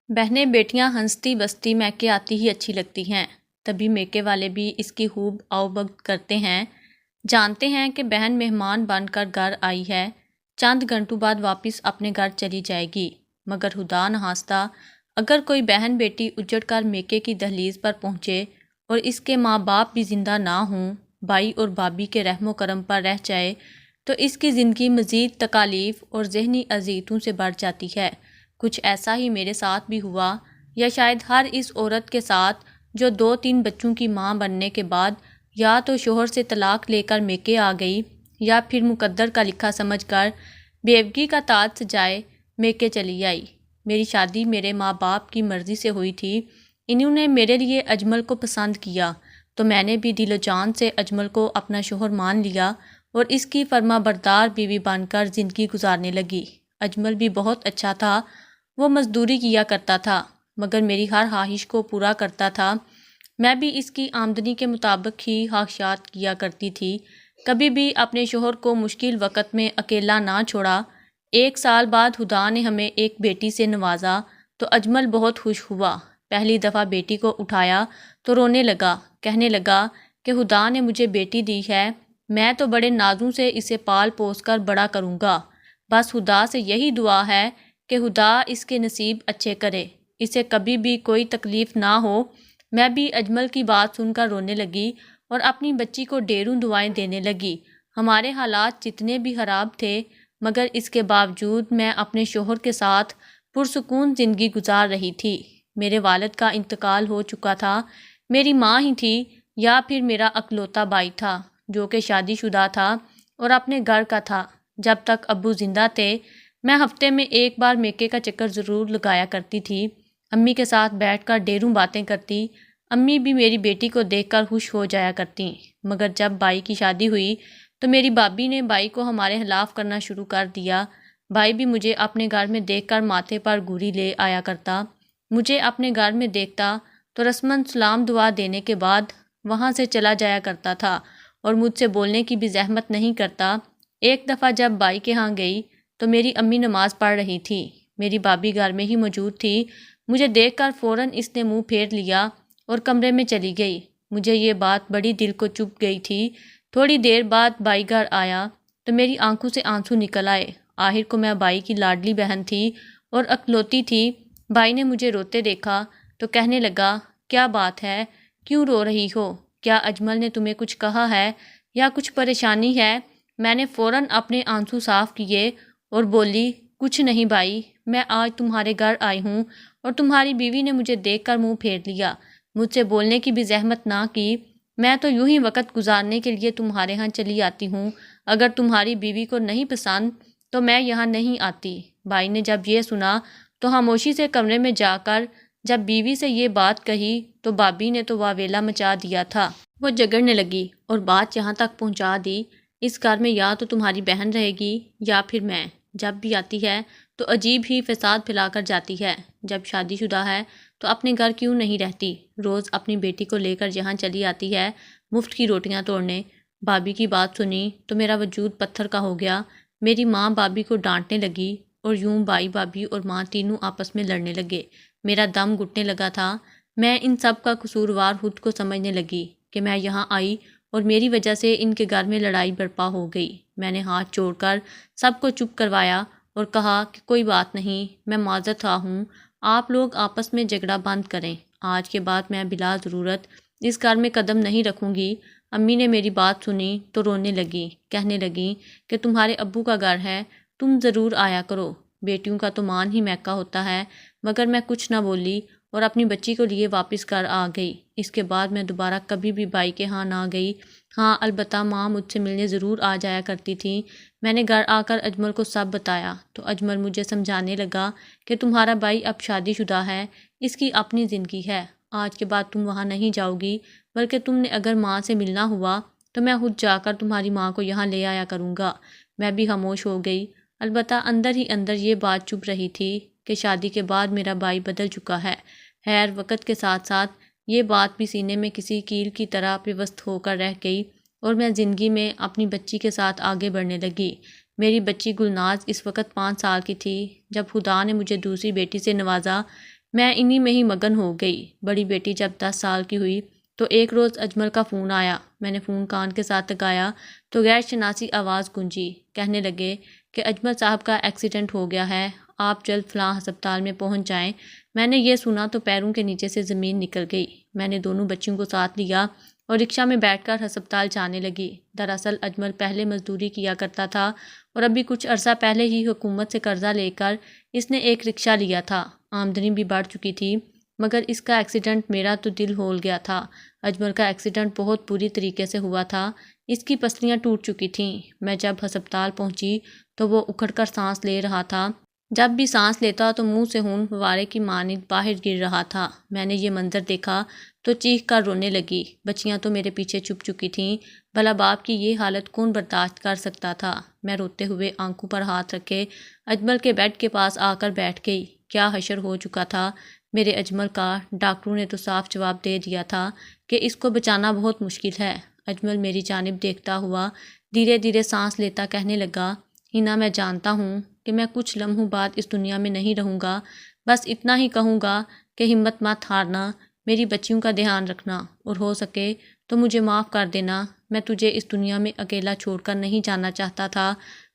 بہنیں بیٹیاں ہنستی بستی میکے آتی ہی اچھی لگتی ہیں۔ تبھی میکے والے بھی اس کی خوب آؤ بھگت کرتے ہیں۔ جانتے ہیں کہ بہن مہمان بن کر گھر آئی ہے، چند گھنٹوں بعد واپس اپنے گھر چلی جائے گی، مگر خدا نخواستہ اگر کوئی بہن بیٹی اجڑ کر میکے کی دہلیز پر پہنچے اور اس کے ماں باپ بھی زندہ نہ ہوں، بھائی اور بھابھی کے رحم و کرم پر رہ جائے، تو اس کی زندگی مزید تکالیف اور ذہنی اذیتوں سے بڑھ جاتی ہے۔ کچھ ایسا ہی میرے ساتھ بھی ہوا، یا شاید ہر اس عورت کے ساتھ جو 2-3 بچوں کی ماں بننے کے بعد یا تو شوہر سے طلاق لے کر میکے آ گئی، یا پھر مقدر کا لکھا سمجھ کر بیوگی کا تاج سجائے میکے چلی آئی۔ میری شادی میرے ماں باپ کی مرضی سے ہوئی تھی۔ انہوں نے میرے لیے اجمل کو پسند کیا، تو میں نے بھی دل و جان سے اجمل کو اپنا شوہر مان لیا اور اس کی فرما بردار بیوی بن کر زندگی گزارنے لگی۔ اجمل بھی بہت اچھا تھا، وہ مزدوری کیا کرتا تھا، مگر میری ہر خواہش کو پورا کرتا تھا۔ میں بھی اس کی آمدنی کے مطابق ہی خواہشات کیا کرتی تھی، کبھی بھی اپنے شوہر کو مشکل وقت میں اکیلا نہ چھوڑا۔ 1 سال بعد خدا نے ہمیں ایک بیٹی سے نوازا تو اجمل بہت خوش ہوا۔ پہلی دفعہ بیٹی کو اٹھایا تو رونے لگا، کہنے لگا کہ خدا نے مجھے بیٹی دی ہے، میں تو بڑے نازوں سے اسے پال پوس کر بڑا کروں گا، بس خدا سے یہی دعا ہے کہ خدا اس کے نصیب اچھے کرے، اسے کبھی بھی کوئی تکلیف نہ ہو۔ میں بھی اجمل کی بات سن کر رونے لگی اور اپنی بچی کو ڈھیروں دعائیں دینے لگی۔ ہمارے حالات جتنے بھی خراب تھے، مگر اس کے باوجود میں اپنے شوہر کے ساتھ پرسکون زندگی گزار رہی تھی۔ میرے والد کا انتقال ہو چکا تھا، میری ماں ہی تھی یا پھر میرا اکلوتا بھائی تھا جو کہ شادی شدہ تھا اور اپنے گھر کا تھا۔ جب تک ابو زندہ تھے، میں ہفتے میں 1 بار میکے کا چکر ضرور لگایا کرتی تھی، امی کے ساتھ بیٹھ کر ڈھیروں باتیں کرتی۔ امی بھی میری بیٹی کو دیکھ کر خوش ہو جایا کرتی، مگر جب بھائی کی شادی ہوئی تو میری بھابھی نے بھائی کو ہمارے خلاف کرنا شروع کر دیا۔ بھائی بھی مجھے اپنے گھر میں دیکھ کر ماتھے پر گوری لے آیا کرتا، مجھے اپنے گھر میں دیکھتا تو رسماً سلام دعا دینے کے بعد وہاں سے چلا جایا کرتا تھا اور مجھ سے بولنے کی بھی زحمت نہیں کرتا۔ ایک دفعہ جب بھائی کے ہاں گئی تو میری امی نماز پڑھ رہی تھی، میری بھابھی گھر میں ہی موجود تھی، مجھے دیکھ کر فوراً اس نے منہ پھیر لیا اور کمرے میں چلی گئی۔ مجھے یہ بات بڑی دل کو چبھ گئی تھی۔ تھوڑی دیر بعد بھائی گھر آیا تو میری آنکھوں سے آنسو نکل آئے۔ آخر کو میں بھائی کی لاڈلی بہن تھی اور اکلوتی تھی۔ بھائی نے مجھے روتے دیکھا تو کہنے لگا، کیا بات ہے، کیوں رو رہی ہو؟ کیا اجمل نے تمہیں کچھ کہا ہے یا کچھ پریشانی ہے؟ میں نے فوراً اپنے آنسو صاف کیے اور بولی، کچھ نہیں بھائی، میں آج تمہارے گھر آئی ہوں اور تمہاری بیوی نے مجھے دیکھ کر منہ پھیر لیا، مجھ سے بولنے کی بھی زحمت نہ کی، میں تو یوں ہی وقت گزارنے کے لیے تمہارے ہاں چلی آتی ہوں، اگر تمہاری بیوی کو نہیں پسند تو میں یہاں نہیں آتی۔ بھائی نے جب یہ سنا تو خاموشی سے کمرے میں جا کر جب بیوی سے یہ بات کہی تو بھابھی نے تو واویلا مچا دیا تھا۔ وہ جھگڑنے لگی اور بات یہاں تک پہنچا دی، اس گھر میں یا تو تمہاری بہن رہے گی یا پھر میں، جب بھی آتی ہے تو عجیب ہی فساد پھیلا کر جاتی ہے، جب شادی شدہ ہے تو اپنے گھر کیوں نہیں رہتی، روز اپنی بیٹی کو لے کر یہاں چلی آتی ہے مفت کی روٹیاں توڑنے۔ بھابھی کی بات سنی تو میرا وجود پتھر کا ہو گیا۔ میری ماں بھابھی کو ڈانٹنے لگی اور یوں بھائی بھابھی اور ماں تینوں آپس میں لڑنے لگے۔ میرا دم گھٹنے لگا تھا۔ میں ان سب کا قصوروار خود کو سمجھنے لگی کہ میں یہاں آئی اور میری وجہ سے ان کے گھر میں لڑائی برپا ہو گئی۔ میں نے ہاتھ جوڑ کر سب کو چپ کروایا اور کہا کہ کوئی بات نہیں، میں معذرت خواہ ہوں، آپ لوگ آپس میں جھگڑا بند کریں، آج کے بعد میں بلا ضرورت اس گھر میں قدم نہیں رکھوں گی۔ امی نے میری بات سنی تو رونے لگی، کہنے لگی کہ تمہارے ابو کا گھر ہے، تم ضرور آیا کرو، بیٹیوں کا تو مان ہی میکا ہوتا ہے۔ مگر میں کچھ نہ بولی اور اپنی بچی کو لیے واپس گھر آ گئی۔ اس کے بعد میں دوبارہ کبھی بھی بھائی کے ہاں نہ گئی۔ ہاں البتہ ماں مجھ سے ملنے ضرور آ جایا کرتی تھی۔ میں نے گھر آ کر اجمل کو سب بتایا تو اجمل مجھے سمجھانے لگا کہ تمہارا بھائی اب شادی شدہ ہے، اس کی اپنی زندگی ہے، آج کے بعد تم وہاں نہیں جاؤ گی، بلکہ تم نے اگر ماں سے ملنا ہوا تو میں خود جا کر تمہاری ماں کو یہاں لے آیا کروں گا۔ میں بھی خاموش ہو گئی، البتہ اندر ہی اندر یہ بات چبھ رہی تھی کہ شادی کے بعد میرا بھائی بدل چکا ہے۔ خیر وقت کے ساتھ ساتھ یہ بات بھی سینے میں کسی کیل کی طرح پیوست ہو کر رہ گئی اور میں زندگی میں اپنی بچی کے ساتھ آگے بڑھنے لگی۔ میری بچی گلناز اس وقت 5 سال کی تھی۔ جب خدا نے مجھے دوسری بیٹی سے نوازا، میں انہی میں ہی مگن ہو گئی۔ بڑی بیٹی جب 10 سال کی ہوئی تو ایک روز اجمل کا فون آیا۔ میں نے فون کان کے ساتھ لگایا تو غیر شناسی آواز گونجی۔ کہنے لگے کہ اجمل صاحب کا ایکسیڈنٹ ہو گیا ہے، آپ جلد فلاں ہسپتال میں پہنچ جائیں۔ میں نے یہ سنا تو پیروں کے نیچے سے زمین نکل گئی۔ میں نے دونوں بچیوں کو ساتھ لیا اور رکشہ میں بیٹھ کر ہسپتال جانے لگی۔ دراصل اجمل پہلے مزدوری کیا کرتا تھا اور ابھی کچھ عرصہ پہلے ہی حکومت سے قرضہ لے کر اس نے ایک رکشہ لیا تھا۔ آمدنی بھی بڑھ چکی تھی، مگر اس کا ایکسیڈنٹ میرا تو دل ہول گیا تھا۔ اجمل کا ایکسیڈنٹ بہت بری طریقے سے ہوا تھا، اس کی پسلیاں ٹوٹ چکی تھیں۔ میں جب ہسپتال پہنچی تو وہ اکھڑ کر سانس لے رہا تھا۔ جب بھی سانس لیتا تو منہ سے خون فوارے کی مانند باہر گر رہا تھا۔ میں نے یہ منظر دیکھا تو چیخ کر رونے لگی۔ بچیاں تو میرے پیچھے چھپ چکی تھیں۔ بھلا باپ کی یہ حالت کون برداشت کر سکتا تھا؟ میں روتے ہوئے آنکھوں پر ہاتھ رکھے اجمل کے بیڈ کے پاس آ کر بیٹھ گئی۔ کیا حشر ہو چکا تھا میرے اجمل کا! ڈاکٹروں نے تو صاف جواب دے دیا تھا کہ اس کو بچانا بہت مشکل ہے۔ اجمل میری جانب دیکھتا ہوا دھیرے دھیرے سانس لیتا کہنے لگا، ہینا میں جانتا ہوں کہ میں کچھ لمحوں بعد اس دنیا میں نہیں رہوں گا، بس اتنا ہی کہوں گا کہ ہمت مت ہارنا، میری بچیوں کا دھیان رکھنا، اور ہو سکے تو مجھے معاف کر دینا۔ میں تجھے اس دنیا میں اکیلا چھوڑ کر نہیں جانا چاہتا تھا،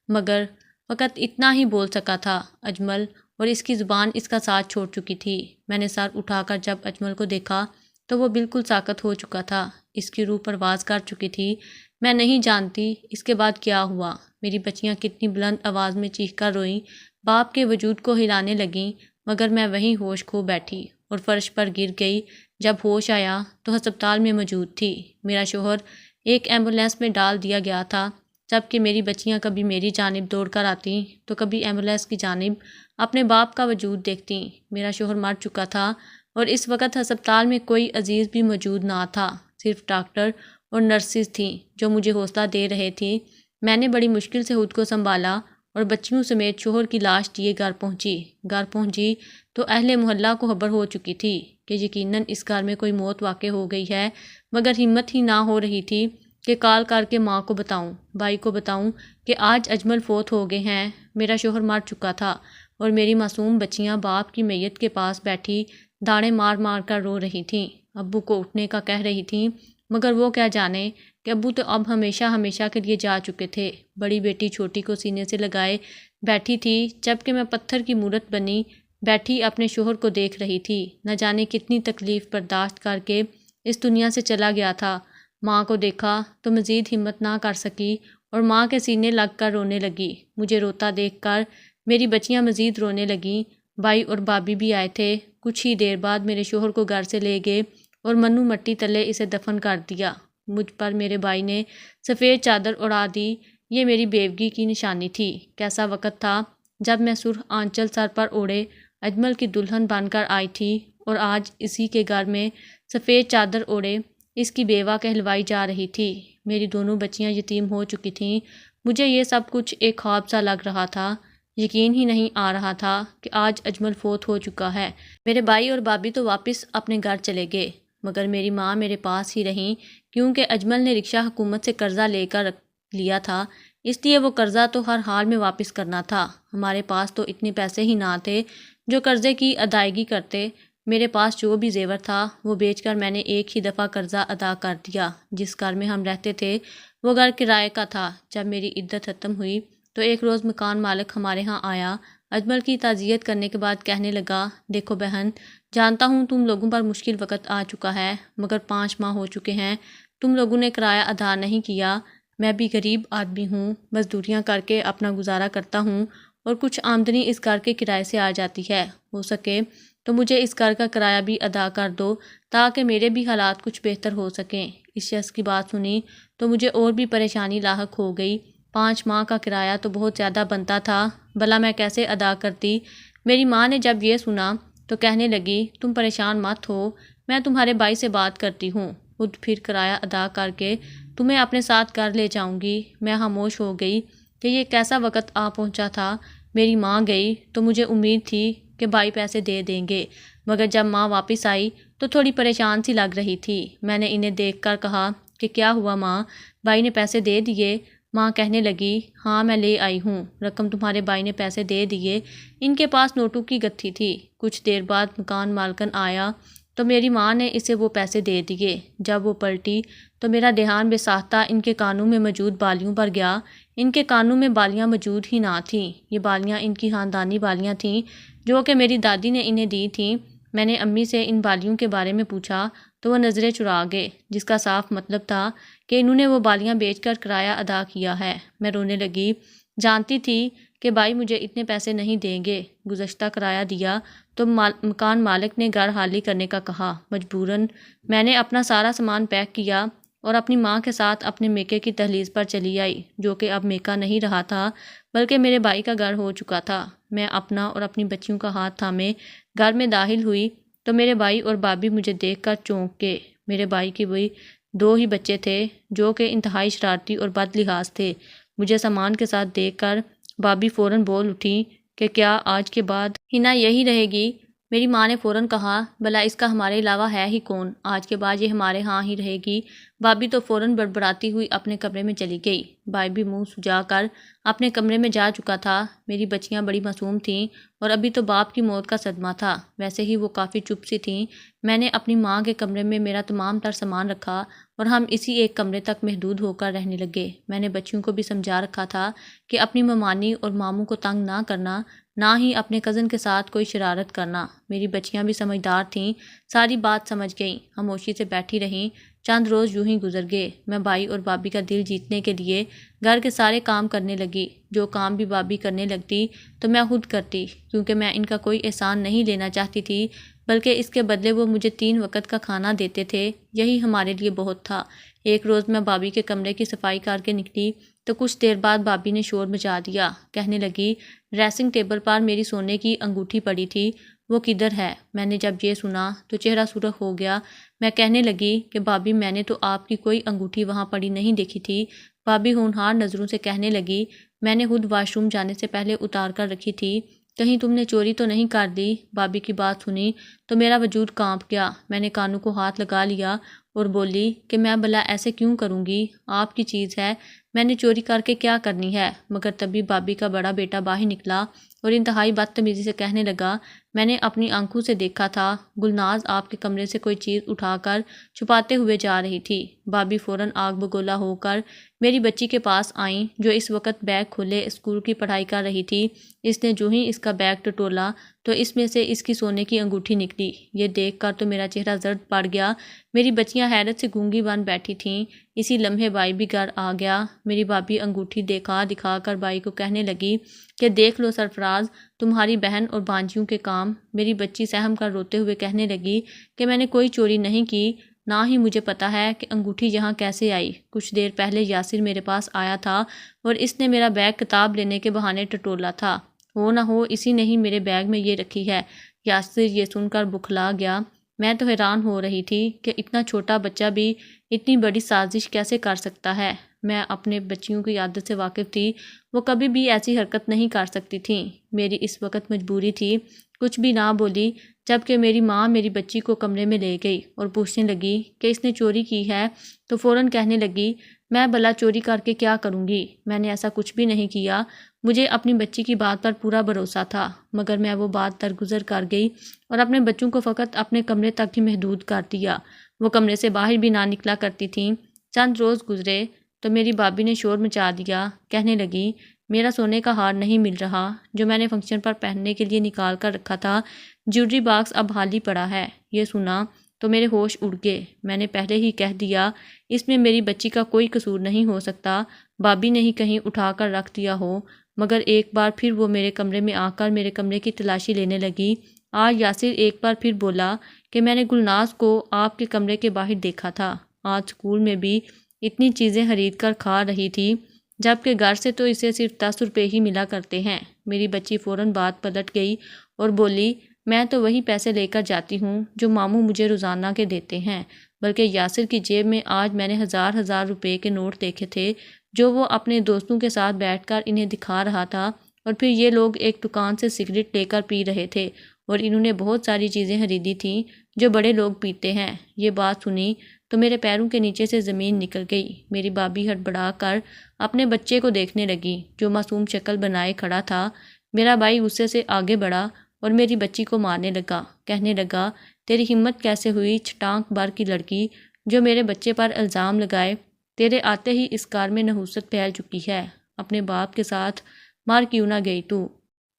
مگر فقط اتنا ہی بول سکا تھا اجمل، اور اس کی زبان اس کا ساتھ چھوڑ چکی تھی۔ میں نے سر اٹھا کر جب اجمل کو دیکھا تو وہ بالکل ساکت ہو چکا تھا، اس کی روح پرواز کر چکی تھی۔ میں نہیں جانتی اس کے بعد کیا ہوا۔ میری بچیاں کتنی بلند آواز میں چیخ کر روئیں، باپ کے وجود کو ہلانے لگیں، مگر میں وہیں ہوش کھو بیٹھی اور فرش پر گر گئی۔ جب ہوش آیا تو ہسپتال میں موجود تھی۔ میرا شوہر ایک ایمبولینس میں ڈال دیا گیا تھا، جبکہ میری بچیاں کبھی میری جانب دوڑ کر آتیں تو کبھی ایمبولینس کی جانب اپنے باپ کا وجود دیکھتیں۔ میرا شوہر مر چکا تھا اور اس وقت ہسپتال میں کوئی عزیز بھی موجود نہ تھا، صرف ڈاکٹر اور نرسز تھیں جو مجھے حوصلہ دے رہے تھیں۔ میں نے بڑی مشکل سے خود کو سنبھالا اور بچیوں سمیت شوہر کی لاش لیے گھر پہنچی تو اہل محلہ کو خبر ہو چکی تھی کہ یقیناً اس گھر میں کوئی موت واقع ہو گئی ہے، مگر ہمت ہی نہ ہو رہی تھی کہ کال کر کے ماں کو بتاؤں، بھائی کو بتاؤں کہ آج اجمل فوت ہو گئے ہیں۔ میرا شوہر مر چکا تھا اور میری معصوم بچیاں باپ کی میت کے پاس بیٹھی داڑیں مار مار کر رو رہی تھیں، ابو کو اٹھنے کا کہہ رہی تھیں، مگر وہ کیا جانے کہ ابو تو اب ہمیشہ کے لیے جا چکے تھے۔ بڑی بیٹی چھوٹی کو سینے سے لگائے بیٹھی تھی، جبکہ میں پتھر کی مورت بنی بیٹھی اپنے شوہر کو دیکھ رہی تھی۔ نہ جانے کتنی تکلیف برداشت کر کے اس دنیا سے چلا گیا تھا۔ ماں کو دیکھا تو مزید ہمت نہ کر سکی اور ماں کے سینے لگ کر رونے لگی۔ مجھے روتا دیکھ کر میری بچیاں مزید رونے لگیں۔ بھائی اور بھابھی بھی آئے تھے۔ کچھ ہی دیر بعد میرے شوہر کو گھر سے لے گئے اور منو مٹی تلے اسے دفن کر دیا۔ مجھ پر میرے بھائی نے سفید چادر اڑا دی، یہ میری بیوگی کی نشانی تھی۔ کیسا وقت تھا جب میں سرخ آنچل سر پر اوڑھے اجمل کی دلہن بن کر آئی تھی، اور آج اسی کے گھر میں سفید چادر اوڑھے اس کی بیوہ کہلوائی جا رہی تھی۔ میری دونوں بچیاں یتیم ہو چکی تھیں۔ مجھے یہ سب کچھ ایک خواب سا لگ رہا تھا۔ یقین ہی نہیں آ رہا تھا کہ آج اجمل فوت ہو چکا ہے۔ میرے بھائی اور بھابھی تو واپس اپنے گھر چلے گئے، مگر میری ماں میرے پاس ہی رہیں، کیونکہ اجمل نے رکشہ حکومت سے قرضہ لے کر لیا تھا، اس لیے وہ قرضہ تو ہر حال میں واپس کرنا تھا۔ ہمارے پاس تو اتنے پیسے ہی نہ تھے جو قرضے کی ادائیگی کرتے۔ میرے پاس جو بھی زیور تھا وہ بیچ کر میں نے ایک ہی دفعہ قرضہ ادا کر دیا۔ جس گھر میں ہم رہتے تھے وہ گھر کرائے کا تھا۔ جب میری عدت ختم ہوئی تو ایک روز مکان مالک ہمارے ہاں آیا۔ اجمل کی تعزیت کرنے کے بعد کہنے لگا، دیکھو بہن، جانتا ہوں تم لوگوں پر مشکل وقت آ چکا ہے، مگر 5 ماہ ہو چکے ہیں تم لوگوں نے کرایہ ادا نہیں کیا۔ میں بھی غریب آدمی ہوں، مزدوریاں کر کے اپنا گزارا کرتا ہوں اور کچھ آمدنی اس گھر کے کرائے سے آ جاتی ہے۔ ہو سکے تو مجھے اس گھر کا کرایہ بھی ادا کر دو تاکہ میرے بھی حالات کچھ بہتر ہو سکیں۔ اس شخص کی بات سنی تو مجھے اور بھی پریشانی لاحق ہو گئی۔ 5 ماہ کا کرایہ تو بہت زیادہ بنتا تھا، بھلا میں کیسے ادا کرتی؟ میری ماں نے جب یہ سنا تو کہنے لگی، تم پریشان مت ہو، میں تمہارے بھائی سے بات کرتی ہوں، خود پھر کرایہ ادا کر کے تمہیں اپنے ساتھ گھر لے جاؤں گی۔ میں خاموش ہو گئی کہ یہ کیسا وقت آ پہنچا تھا۔ میری ماں گئی تو مجھے امید تھی کہ بھائی پیسے دے دیں گے، مگر جب ماں واپس آئی تو تھوڑی پریشان سی لگ رہی تھی۔ میں نے انہیں دیکھ کر کہا کہ کیا ہوا ماں، بھائی نے پیسے دے دیے؟ ماں کہنے لگی ہاں میں لے آئی ہوں، رقم تمہارے بھائی نے پیسے دے دیے، ان کے پاس نوٹوں کی گتھی تھی۔ کچھ دیر بعد مکان مالکن آیا تو میری ماں نے اسے وہ پیسے دے دیے۔ جب وہ پلٹی تو میرا دھیان بے ساختہ ان کے کانوں میں موجود بالیوں پر گیا۔ ان کے کانوں میں بالیاں موجود ہی نہ تھیں، یہ بالیاں ان کی خاندانی بالیاں تھیں جو کہ میری دادی نے انہیں دی تھیں۔ میں نے امی سے ان بالیوں کے بارے میں پوچھا تو وہ نظریں چرا گئے، جس کا صاف مطلب تھا کہ انہوں نے وہ بالیاں بیچ کر کرایہ ادا کیا ہے۔ میں رونے لگی، جانتی تھی کہ بھائی مجھے اتنے پیسے نہیں دیں گے۔ گزشتہ کرایہ دیا تو مکان مالک نے گھر خالی کرنے کا کہا۔ مجبوراً میں نے اپنا سارا سامان پیک کیا اور اپنی ماں کے ساتھ اپنے میکے کی دہلیز پر چلی آئی، جو کہ اب میکا نہیں رہا تھا بلکہ میرے بھائی کا گھر ہو چکا تھا۔ میں اپنا اور اپنی بچیوں کا ہاتھ تھامے گھر میں داخل ہوئی تو میرے بھائی اور بھابھی مجھے دیکھ کر چونک گئے۔ میرے بھائی کے وہی 2 ہی بچے تھے جو کہ انتہائی شرارتی اور بد لحاظ تھے۔ مجھے سامان کے ساتھ دیکھ کر بھابھی فوراً بول اٹھی کہ کیا آج کے بعد ہنا یہی رہے گی؟ میری ماں نے فوراً کہا بھلا اس کا ہمارے علاوہ ہے ہی کون، آج کے بعد یہ ہمارے ہاں ہی رہے گی۔ بھابھی تو فوراً بڑبڑاتی ہوئی اپنے کمرے میں چلی گئی۔ بھائی بھی منہ سجا کر اپنے کمرے میں جا چکا تھا۔ میری بچیاں بڑی معصوم تھیں اور ابھی تو باپ کی موت کا صدمہ تھا، ویسے ہی وہ کافی چپ سی تھیں۔ میں نے اپنی ماں کے کمرے میں میرا تمام تر سامان رکھا اور ہم اسی ایک کمرے تک محدود ہو کر رہنے لگے۔ میں نے بچیوں کو بھی سمجھا رکھا تھا کہ اپنی ممانی اور ماموں کو تنگ نہ کرنا، نہ ہی اپنے کزن کے ساتھ کوئی شرارت کرنا۔ میری بچیاں بھی سمجھدار تھیں، ساری بات سمجھ گئیں، خاموشی سے بیٹھی رہیں۔ چند روز یوں ہی گزر گئے۔ میں بھائی اور بھابھی کا دل جیتنے کے لیے گھر کے سارے کام کرنے لگی۔ جو کام بھی بھابھی کرنے لگتی تو میں خود کرتی، کیونکہ میں ان کا کوئی احسان نہیں لینا چاہتی تھی، بلکہ اس کے بدلے وہ مجھے 3 وقت کا کھانا دیتے تھے، یہی ہمارے لیے بہت تھا۔ ایک روز میں بھابھی کے کمرے کی صفائی کر کے نکلی تو کچھ دیر بعد بھابھی نے شور مچا دیا، کہنے لگی ڈریسنگ ٹیبل پر میری سونے کی انگوٹھی پڑی تھی، وہ کدھر ہے؟ میں نے جب یہ سنا تو چہرہ سرخ ہو گیا۔ میں کہنے لگی کہ بھابھی میں نے تو آپ کی کوئی انگوٹھی وہاں پڑی نہیں دیکھی تھی۔ بھابھی ہونہار نظروں سے کہنے لگی میں نے خود واش روم جانے سے پہلے اتار کر رکھی تھی، کہیں تم نے چوری تو نہیں کر دی؟ بھابھی کی بات سنی تو میرا وجود کانپ گیا۔ میں نے کانوں کو ہاتھ لگا لیا اور بولی کہ میں بھلا ایسے کیوں کروں گی، آپ کی چیز ہے، میں نے چوری کر کے کیا کرنی ہے؟ مگر تبھی بھابھی کا بڑا بیٹا باہر نکلا اور انتہائی بدتمیزی سے کہنے لگا میں نے اپنی آنکھوں سے دیکھا تھا، گلناز آپ کے کمرے سے کوئی چیز اٹھا کر چھپاتے ہوئے جا رہی تھی۔ بھابھی فوراً آگ بگولا ہو کر میری بچی کے پاس آئیں جو اس وقت بیگ کھولے اسکول کی پڑھائی کر رہی تھی۔ اس نے جو ہی اس کا بیگ ٹٹولا تو اس میں سے اس کی سونے کی انگوٹھی نکلی۔ یہ دیکھ کر تو میرا چہرہ زرد پڑ گیا۔ میری بچیاں حیرت سے گونگی بن بیٹھی تھیں۔ اسی لمحے بھائی بھی گھر آ گیا۔ میری بھابھی انگوٹھی دکھا کر بھائی کو کہنے لگی کہ دیکھ لو سرفراز، تمہاری بہن اور بانجیوں کے کام۔ میری بچی سہم کر روتے ہوئے کہنے لگی کہ میں نے کوئی چوری نہیں کی، نہ ہی مجھے پتا ہے کہ انگوٹھی یہاں کیسے آئی۔ کچھ دیر پہلے یاسر میرے پاس آیا تھا اور اس نے میرا بیگ کتاب لینے کے بہانے ٹٹولا تھا، ہو نہ ہو اسی نے ہی میرے بیگ میں یہ رکھی ہے۔ یاسر یہ سن کر بکھلا گیا۔ میں تو حیران ہو رہی تھی کہ اتنا چھوٹا بچہ بھی اتنی بڑی سازش کیسے کر سکتا ہے۔ میں اپنے بچیوں کی عادت سے واقف تھی، وہ کبھی بھی ایسی حرکت نہیں کر سکتی تھیں۔ میری اس وقت مجبوری تھی، کچھ بھی نہ بولی، جبکہ میری ماں میری بچی کو کمرے میں لے گئی اور پوچھنے لگی کہ اس نے چوری کی ہے تو فوراً کہنے لگی میں بھلا چوری کر کے کیا کروں گی، میں نے ایسا کچھ بھی نہیں کیا، مجھے اپنی بچی کی بات پر پورا بھروسہ تھا۔ مگر میں وہ بات درگزر کر گئی اور اپنے بچوں کو فقط اپنے کمرے تک ہی محدود کر دیا، وہ کمرے سے باہر بھی نہ نکلا کرتی تھیں۔ چند روز گزرے تو میری بھابھی نے شور مچا دیا، کہنے لگی میرا سونے کا ہار نہیں مل رہا جو میں نے فنکشن پر پہننے کے لیے نکال کر رکھا تھا، جیولری باکس اب خالی پڑا ہے۔ یہ سنا تو میرے ہوش اڑ گئے۔ میں نے پہلے ہی کہہ دیا اس میں میری بچی کا کوئی قصور نہیں ہو سکتا، بھابھی نے ہی کہیں اٹھا کر رکھ دیا ہو۔ مگر ایک بار پھر وہ میرے کمرے میں آ کر میرے کمرے کی تلاشی لینے لگی۔ آج یاسر ایک بار پھر بولا کہ میں نے گلناز کو آپ کے کمرے کے باہر دیکھا تھا، آج اسکول میں بھی اتنی چیزیں خرید کر کھا رہی تھی، جبکہ گھر سے تو اسے صرف 10 روپے ہی ملا کرتے ہیں۔ میری بچی فوراً بات پلٹ گئی اور بولی میں تو وہی پیسے لے کر جاتی ہوں جو ماموں مجھے روزانہ کے دیتے ہیں، بلکہ یاسر کی جیب میں آج میں نے ہزار روپے کے نوٹ دیکھے تھے جو وہ اپنے دوستوں کے ساتھ بیٹھ کر انہیں دکھا رہا تھا، اور پھر یہ لوگ ایک دکان سے سگریٹ لے کر پی رہے تھے اور انہوں نے بہت ساری چیزیں خریدی تھیں جو بڑے لوگ پیتے ہیں۔ یہ بات سنی تو میرے پیروں کے نیچے سے زمین نکل گئی۔ میری بھابھی ہڑبڑا کر اپنے بچے کو دیکھنے لگی جو معصوم شکل بنائے کھڑا تھا۔ میرا بھائی غصے سے آگے بڑھا اور میری بچی کو مارنے لگا، کہنے لگا تیری ہمت کیسے ہوئی چھٹانک بھر کی لڑکی جو میرے بچے پر الزام لگائے، تیرے آتے ہی اس گھر میں نحوست پھیل چکی ہے، اپنے باپ کے ساتھ مار کیوں نہ گئی تو؟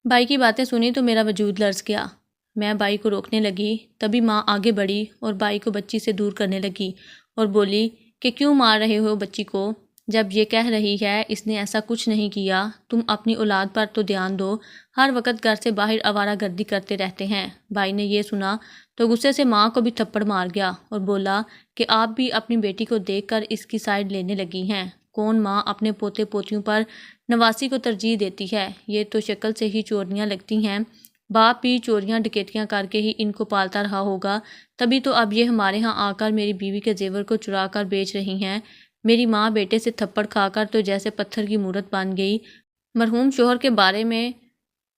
بھائی کی باتیں سنی تو میرا وجود لرز گیا۔ میں بھائی کو روکنے لگی، تبھی ماں آگے بڑھی اور بھائی کو بچی سے دور کرنے لگی اور بولی کہ کیوں مار رہے ہو بچی کو، جب یہ کہہ رہی ہے اس نے ایسا کچھ نہیں کیا، تم اپنی اولاد پر تو دھیان دو، ہر وقت گھر سے باہر آوارہ گردی کرتے رہتے ہیں۔ بھائی نے یہ سنا تو غصے سے ماں کو بھی تھپڑ مار گیا اور بولا کہ آپ بھی اپنی بیٹی کو دیکھ کر اس کی سائیڈ لینے لگی ہیں، کون ماں اپنے پوتے پوتیوں پر نواسی کو ترجیح دیتی ہے، یہ تو شکل سے ہی چورنیاں لگتی ہیں، باپ بھی چوریاں ڈکیتیاں کر کے ہی ان کو پالتا رہا ہوگا، تبھی تو اب یہ ہمارے ہاں آ کر میری بیوی کے زیور کو چرا کر بیچ رہی ہیں۔ میری ماں بیٹے سے تھپڑ کھا کر تو جیسے پتھر کی مورت بن گئی، مرحوم شوہر کے بارے میں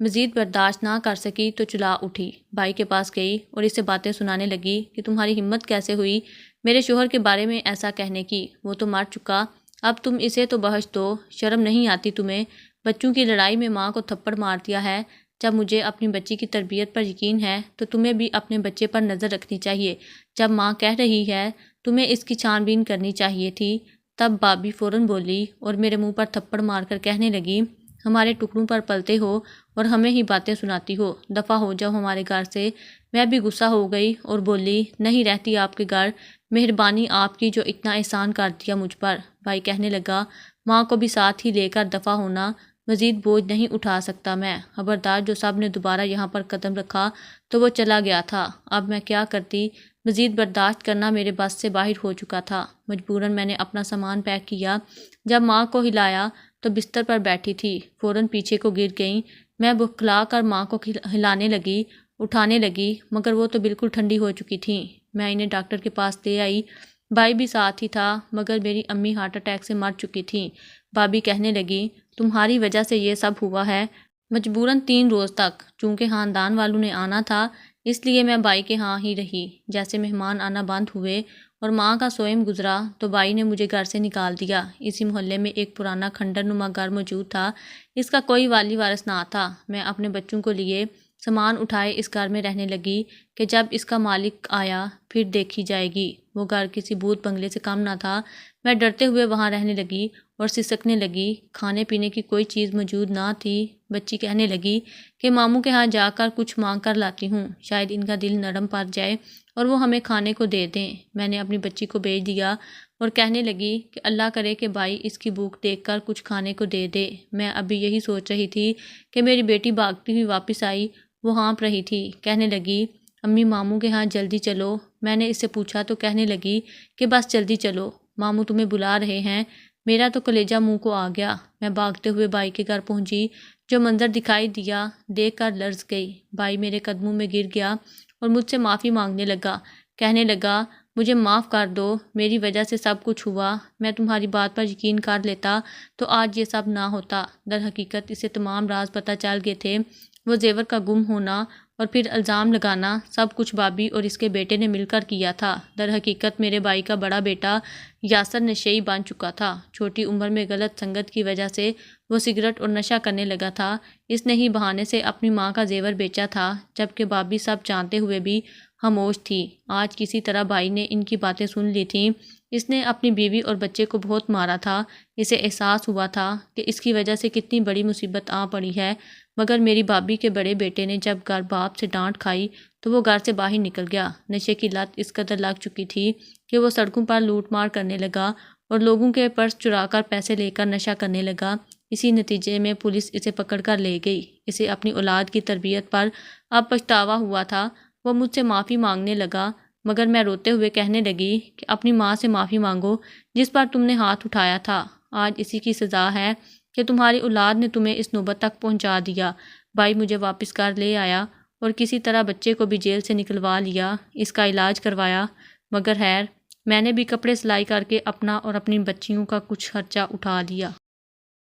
مزید برداشت نہ کر سکی تو چلا اٹھی، بھائی کے پاس گئی اور اسے باتیں سنانے لگی کہ تمہاری ہمت کیسے ہوئی میرے شوہر کے بارے میں ایسا کہنے کی، وہ تو مر چکا، اب تم اسے تو بخش دو، شرم نہیں آتی تمہیں، بچوں کی لڑائی میں ماں کو تھپڑ مار دیا ہے، جب مجھے اپنی بچی کی تربیت پر یقین ہے تو تمہیں بھی اپنے بچے پر نظر رکھنی چاہیے، جب ماں کہہ رہی ہے تمہیں اس کی چھان بین کرنی چاہیے تھی۔ تب بھابھی فوراً بولی اور میرے منہ پر تھپڑ مار کر کہنے لگی ہمارے ٹکڑوں پر پلتے ہو اور ہمیں ہی باتیں سناتی ہو، دفع ہو جاؤ ہمارے گھر سے۔ میں بھی غصہ ہو گئی اور بولی نہیں رہتی آپ کے گھر، مہربانی آپ کی جو اتنا احسان کر دیا مجھ پر۔ بھائی کہنے لگا ماں کو بھی ساتھ ہی لے کر دفع ہونا، مزید بوجھ نہیں اٹھا سکتا میں، خبردار جو صاحب نے دوبارہ یہاں پر قدم رکھا تو وہ چلا گیا تھا، اب میں کیا کرتی، مزید برداشت کرنا میرے بس سے باہر ہو چکا تھا، مجبوراً میں نے اپنا سامان پیک کیا، جب ماں کو ہلایا تو بستر پر بیٹھی تھی، فوراً پیچھے کو گر گئیں، میں بکھلا کر ماں کو ہلانے لگی، اٹھانے لگی، مگر وہ تو بالکل ٹھنڈی ہو چکی تھیں، میں انہیں ڈاکٹر کے پاس لے آئی، بھائی بھی ساتھ ہی تھا، مگر میری امی ہارٹ اٹیک سے مر چکی تھیں۔ بھابھی کہنے لگی تمہاری وجہ سے یہ سب ہوا ہے، مجبوراً 3 روز تک، چونکہ خاندان والوں نے آنا تھا اس لیے میں بھائی کے ہاں ہی رہی، جیسے مہمان آنا بند ہوئے اور ماں کا سوئم گزرا تو بھائی نے مجھے گھر سے نکال دیا۔ اسی محلے میں ایک پرانا کھنڈر نما گھر موجود تھا، اس کا کوئی والی وارث نہ تھا، میں اپنے بچوں کو لیے سامان اٹھائے اس گھر میں رہنے لگی کہ جب اس کا مالک آیا پھر دیکھی جائے گی، وہ گھر کسی بھوت بنگلے سے کم نہ تھا، میں ڈرتے ہوئے وہاں رہنے لگی اور سسکنے لگی، کھانے پینے کی کوئی چیز موجود نہ تھی، بچی کہنے لگی کہ ماموں کے ہاں جا کر کچھ مانگ کر لاتی ہوں، شاید ان کا دل نرم پڑ جائے اور وہ ہمیں کھانے کو دے دیں، میں نے اپنی بچی کو بھیج دیا اور کہنے لگی کہ اللہ کرے کہ بھائی اس کی بھوک دیکھ کر کچھ کھانے کو دے دے۔ میں ابھی یہی سوچ رہی تھی کہ میری بیٹی بھاگتی ہوئی واپس آئی، وہ ہانپ رہی تھی، کہنے لگی امی ماموں کے ہاں جلدی چلو، میں نے اس سے پوچھا تو کہنے لگی کہ بس جلدی چلو، ماموں تمہیں بلا رہے ہیں، میرا تو کلیجہ منہ کو آ گیا، میں بھاگتے ہوئے بھائی کے گھر پہنچی، جو منظر دکھائی دیا دیکھ کر لرز گئی، بھائی میرے قدموں میں گر گیا اور مجھ سے معافی مانگنے لگا، کہنے لگا مجھے معاف کر دو، میری وجہ سے سب کچھ ہوا، میں تمہاری بات پر یقین کر لیتا تو آج یہ سب نہ ہوتا، در حقیقت اسے تمام راز پتہ چل گئے تھے، وہ زیور کا گم ہونا اور پھر الزام لگانا سب کچھ بھابھی اور اس کے بیٹے نے مل کر کیا تھا، در حقیقت میرے بھائی کا بڑا بیٹا یاسر نشئی بن چکا تھا، چھوٹی عمر میں غلط سنگت کی وجہ سے وہ سگریٹ اور نشہ کرنے لگا تھا، اس نے ہی بہانے سے اپنی ماں کا زیور بیچا تھا، جبکہ بھابھی سب جانتے ہوئے بھی خاموش تھی، آج کسی طرح بھائی نے ان کی باتیں سن لی تھیں، اس نے اپنی بیوی اور بچے کو بہت مارا تھا، اسے احساس ہوا تھا کہ اس کی وجہ سے کتنی بڑی مصیبت آ پڑی ہے، مگر میری بھابھی کے بڑے بیٹے نے جب گھر باپ سے ڈانٹ کھائی تو وہ گھر سے باہر نکل گیا، نشے کی لت اس قدر لگ چکی تھی کہ وہ سڑکوں پر لوٹ مار کرنے لگا اور لوگوں کے پرس چرا کر پیسے لے کر نشہ کرنے لگا، اسی نتیجے میں پولیس اسے پکڑ کر لے گئی، اسے اپنی اولاد کی تربیت پر اب پچھتاوا ہوا تھا، وہ مجھ سے معافی مانگنے لگا، مگر میں روتے ہوئے کہنے لگی کہ اپنی ماں سے معافی مانگو جس پر تم نے ہاتھ اٹھایا تھا، آج اسی کی سزا ہے کہ تمہاری اولاد نے تمہیں اس نوبت تک پہنچا دیا۔ بھائی مجھے واپس کر لے آیا اور کسی طرح بچے کو بھی جیل سے نکلوا لیا، اس کا علاج کروایا، مگر خیر میں نے بھی کپڑے سلائی کر کے اپنا اور اپنی بچیوں کا کچھ خرچہ اٹھا لیا۔